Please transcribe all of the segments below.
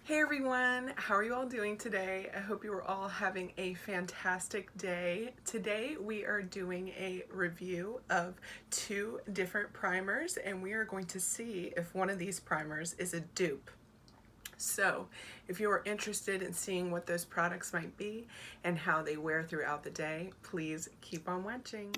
Hey everyone, how are you all doing today? I hope you are all having a fantastic day. Today we are doing a review of two different primers and we are going to see if one of these primers is a dupe. So if you are interested in seeing what those products might be and how they wear throughout the day, please keep on watching.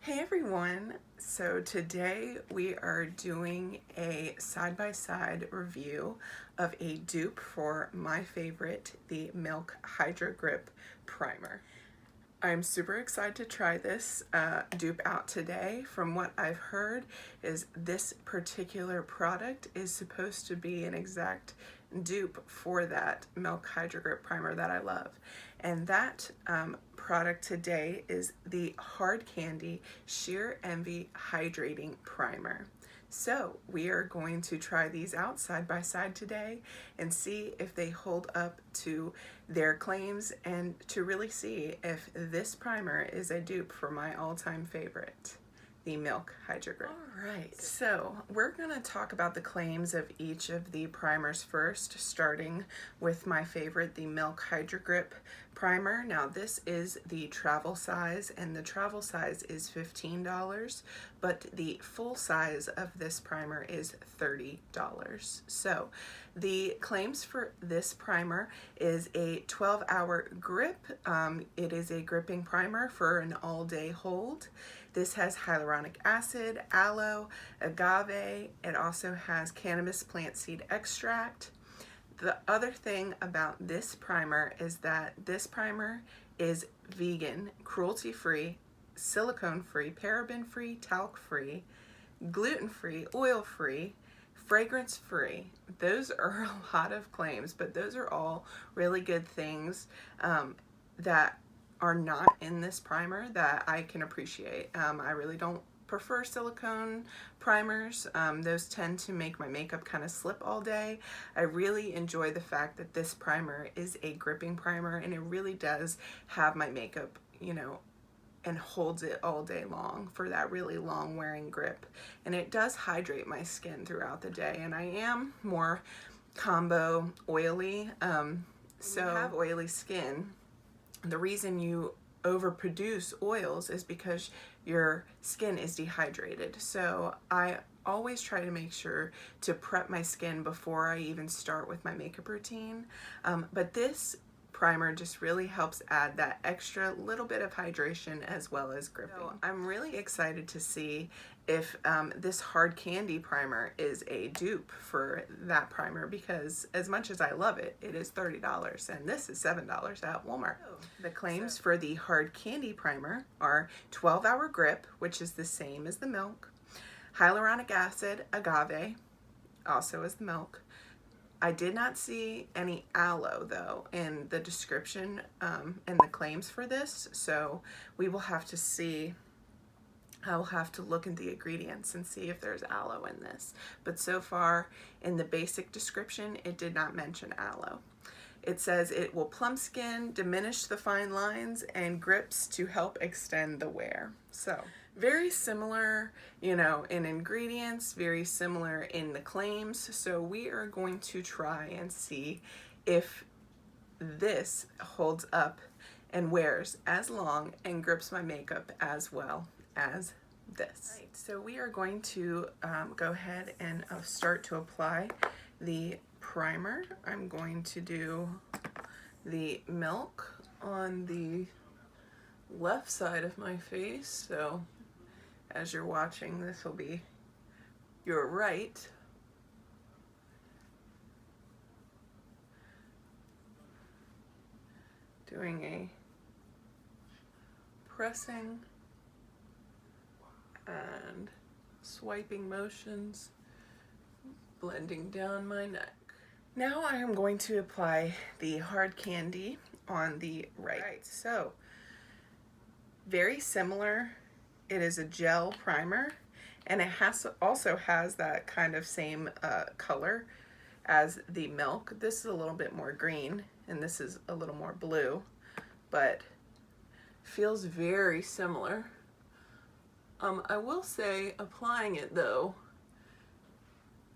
Hey everyone, so today we are doing a side-by-side review of a dupe for my favorite, the Milk HydroGrip primer. I'm super excited to try this dupe out today. From what I've heard is this particular product is supposed to be an exact dupe for that Milk HydroGrip primer that I love. And that product today is the Hard Candy Sheer Envy Hydrating Primer. So we are going to try these out side by side today and see if they hold up to their claims and to really see if this primer is a dupe for my all-time favorite, the Milk HydroGrip. Alright, so we're going to talk about the claims of each of the primers first, starting with my favorite, the Milk HydroGrip primer. Now this is the travel size, and the travel size is $15, but the full size of this primer is $30. So the claims for this primer is a 12-hour grip. It is a gripping primer for an all-day hold. This has hyaluronic acid, aloe, agave. It also has cannabis plant seed extract. The other thing about this primer is that this primer is vegan, cruelty-free, silicone-free, paraben-free, talc-free, gluten-free, oil-free, fragrance-free. Those are a lot of claims, but those are all really good things that are not in this primer that I can appreciate. I really don't prefer silicone primers. Those tend to make my makeup kind of slip all day. I really enjoy the fact that this primer is a gripping primer and it really does have my makeup, you know, and holds it all day long for that really long wearing grip. And it does hydrate my skin throughout the day, and I am more combo oily. So when you have oily skin, the reason you overproduce oils is because your skin is dehydrated. So I always try to make sure to prep my skin before I even start with my makeup routine. But this primer just really helps add that extra little bit of hydration as well as gripping. So I'm really excited to see if this Hard Candy primer is a dupe for that primer, because as much as I love it, it is $30 and this is $7 at Walmart. The claims for the Hard Candy primer are 12-hour grip, which is the same as the Milk, hyaluronic acid, agave, also as the Milk. I did not see any aloe though in the description and the claims for this, so we will have to see. I will have to look at the ingredients and see if there's aloe in this. But so far in the basic description, it did not mention aloe. It says it will plump skin, diminish the fine lines, and grips to help extend the wear. So very similar, you know, in ingredients, very similar in the claims. So we are going to try and see if this holds up and wears as long and grips my makeup as well as this. Right, so we are going to go ahead and start to apply the primer. I'm going to do the Milk on the left side of my face, so as you're watching, this will be your right. Doing a pressing and swiping motions, blending down my neck. Now I am going to apply the Hard Candy on the right. So very similar. It is a gel primer, and it also has that kind of same color as the Milk. This is a little bit more green, and this is a little more blue, but feels very similar. I will say, applying it though,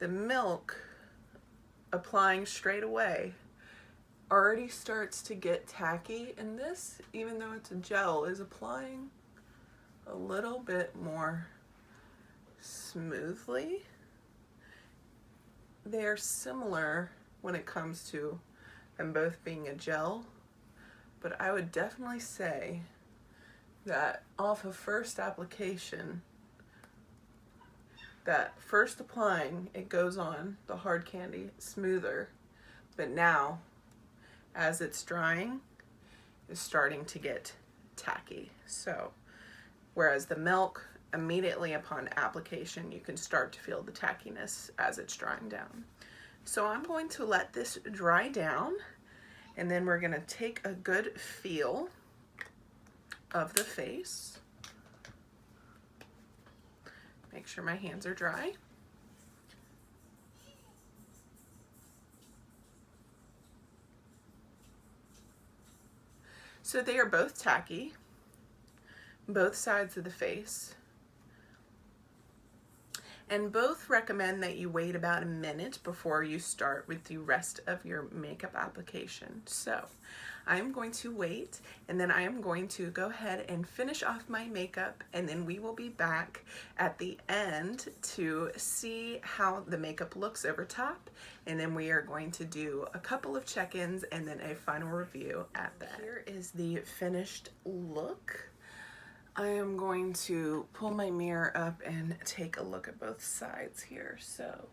the Milk, applying straight away, already starts to get tacky, and this, even though it's a gel, is applying a little bit more smoothly. They're similar when it comes to them both being a gel, but I would definitely say that off of first application, that first applying, it goes on the hard candy smoother, but now as it's drying, it's starting to get tacky. So whereas the Milk, immediately upon application, you can start to feel the tackiness as it's drying down. So I'm going to let this dry down, and then we're going to take a good feel of the face. Make sure my hands are dry. So they are both tacky, both sides of the face, and both recommend that you wait about a minute before you start with the rest of your makeup application. So I'm going to wait, and then I am going to go ahead and finish off my makeup, and then we will be back at the end to see how the makeup looks over top, and then we are going to do a couple of check-ins and then a final review at that. Here is the finished look. I am going to pull my mirror up and take a look at both sides here. So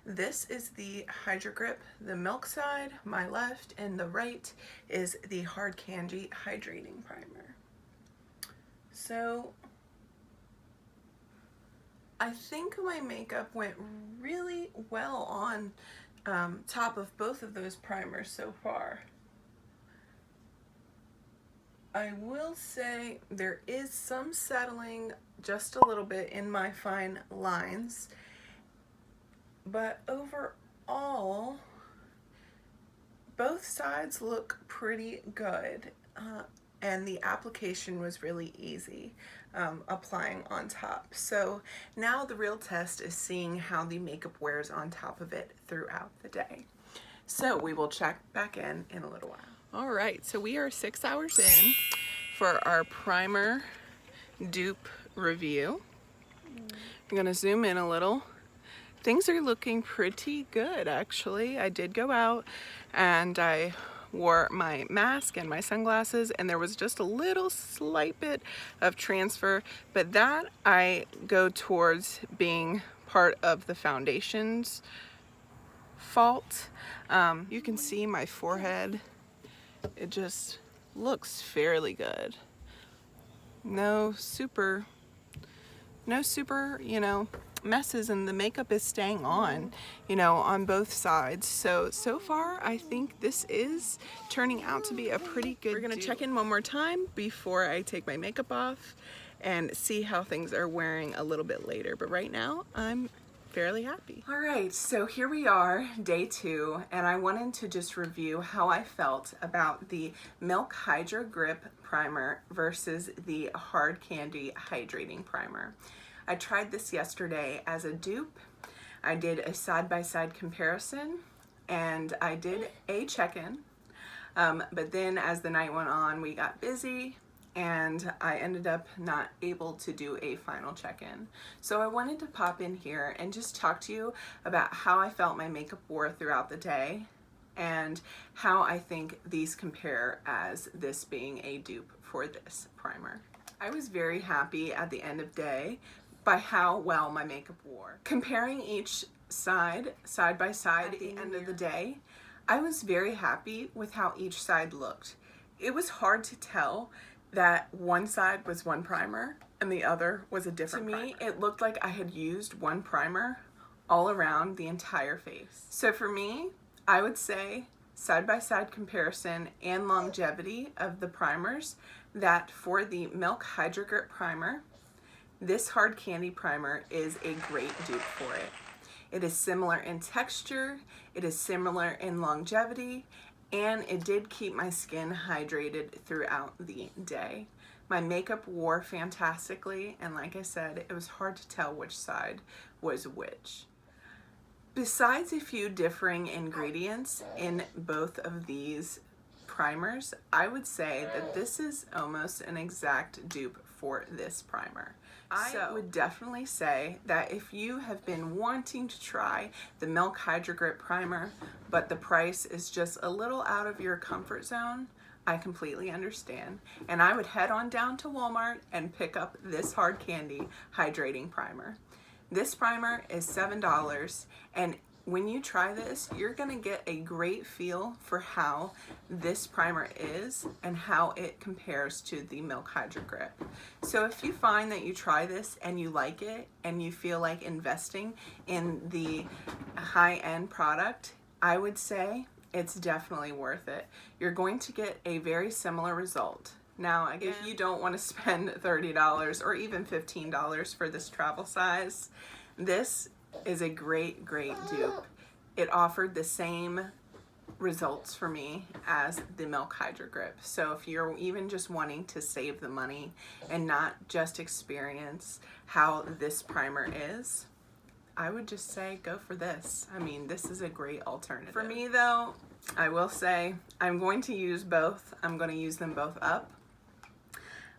this is the HydroGrip, the Milk side, my left, and the right is the Hard Candy Hydrating Primer. So I think my makeup went really well on top of both of those primers so far. I will say there is some settling just a little bit in my fine lines, but overall both sides look pretty good, and the application was really easy applying on top. So now the real test is seeing how the makeup wears on top of it throughout the day. So we will check back in a little while. All right, so we are 6 hours in for our primer dupe review. I'm gonna zoom in a little. Things are looking pretty good, actually. I did go out and I wore my mask and my sunglasses, and there was just a little slight bit of transfer, but that I go towards being part of the foundation's fault. You can see my forehead. It just looks fairly good. No super, you know, messes, and the makeup is staying on, you know, on both sides. So far, I think this is turning out to be a pretty good We're gonna check in one more time before I take my makeup off and see how things are wearing a little bit later. But right now, I'm fairly happy. All right, so here we are, day 2, and I wanted to just review how I felt about the Milk HydroGrip primer versus the Hard Candy Hydrating Primer. I tried this yesterday as a dupe. I did a side-by-side comparison, and I did a check-in, but then as the night went on, we got busy, and I ended up not able to do a final check-in. So I wanted to pop in here and just talk to you about how I felt my makeup wore throughout the day and how I think these compare as this being a dupe for this primer. I was very happy at the end of the day by how well my makeup wore. Comparing each side by side at the end of the day, I was very happy with how each side looked. It was hard to tell that one side was one primer and the other was a different primer. To me, it looked like I had used one primer all around the entire face. So for me, I would say side-by-side comparison and longevity of the primers, that for the Milk HydroGrip primer, this Hard Candy primer is a great dupe for it. It is similar in texture, it is similar in longevity, and it did keep my skin hydrated throughout the day. My makeup wore fantastically, and like I said, it was hard to tell which side was which. Besides a few differing ingredients in both of these primers, I would say that this is almost an exact dupe for this primer. I would definitely say that if you have been wanting to try the Milk HydroGrip primer, but the price is just a little out of your comfort zone, I completely understand. And I would head on down to Walmart and pick up this hard candy hydrating primer. This primer is $7, and when you try this, you're gonna get a great feel for how this primer is and how it compares to the Milk HydroGrip. So if you find that you try this and you like it and you feel like investing in the high-end product, I would say it's definitely worth it. You're going to get a very similar result. Now, again, if you don't want to spend $30 or even $15 for this travel size, this is a great dupe. It offered the same results for me as the Milk HydroGrip. So if you're even just wanting to save the money and not just experience how this primer is, I would just say go for this. I mean, this is a great alternative. For me though, I will say I'm going to use both. I'm going to use them both up.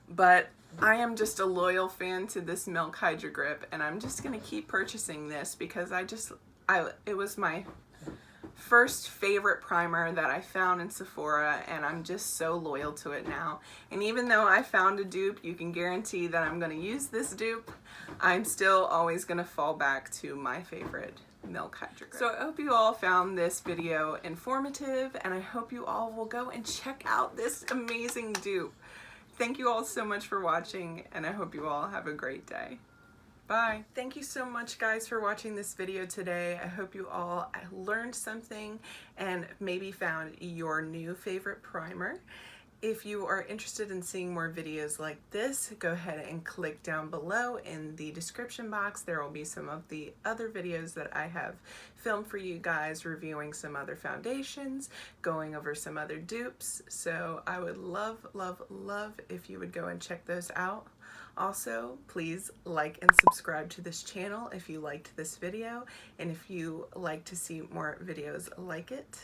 But I am just a loyal fan to this Milk HydroGrip, and I'm just going to keep purchasing this because it was my first favorite primer that I found in Sephora, and I'm just so loyal to it now. And even though I found a dupe, you can guarantee that I'm going to use this dupe, I'm still always going to fall back to my favorite Milk HydroGrip. So I hope you all found this video informative, and I hope you all will go and check out this amazing dupe. Thank you all so much for watching, and I hope you all have a great day. Bye. Thank you so much, guys, for watching this video today. I hope you all learned something and maybe found your new favorite primer. If you are interested in seeing more videos like this, go ahead and click down below in the description box. There will be some of the other videos that I have filmed for you guys, reviewing some other foundations, going over some other dupes. So I would love if you would go and check those out. Also, please like and subscribe to this channel if you liked this video and if you like to see more videos like it.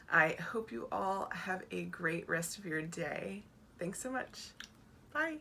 I hope you all have a great rest of your day. Thanks so much. Bye.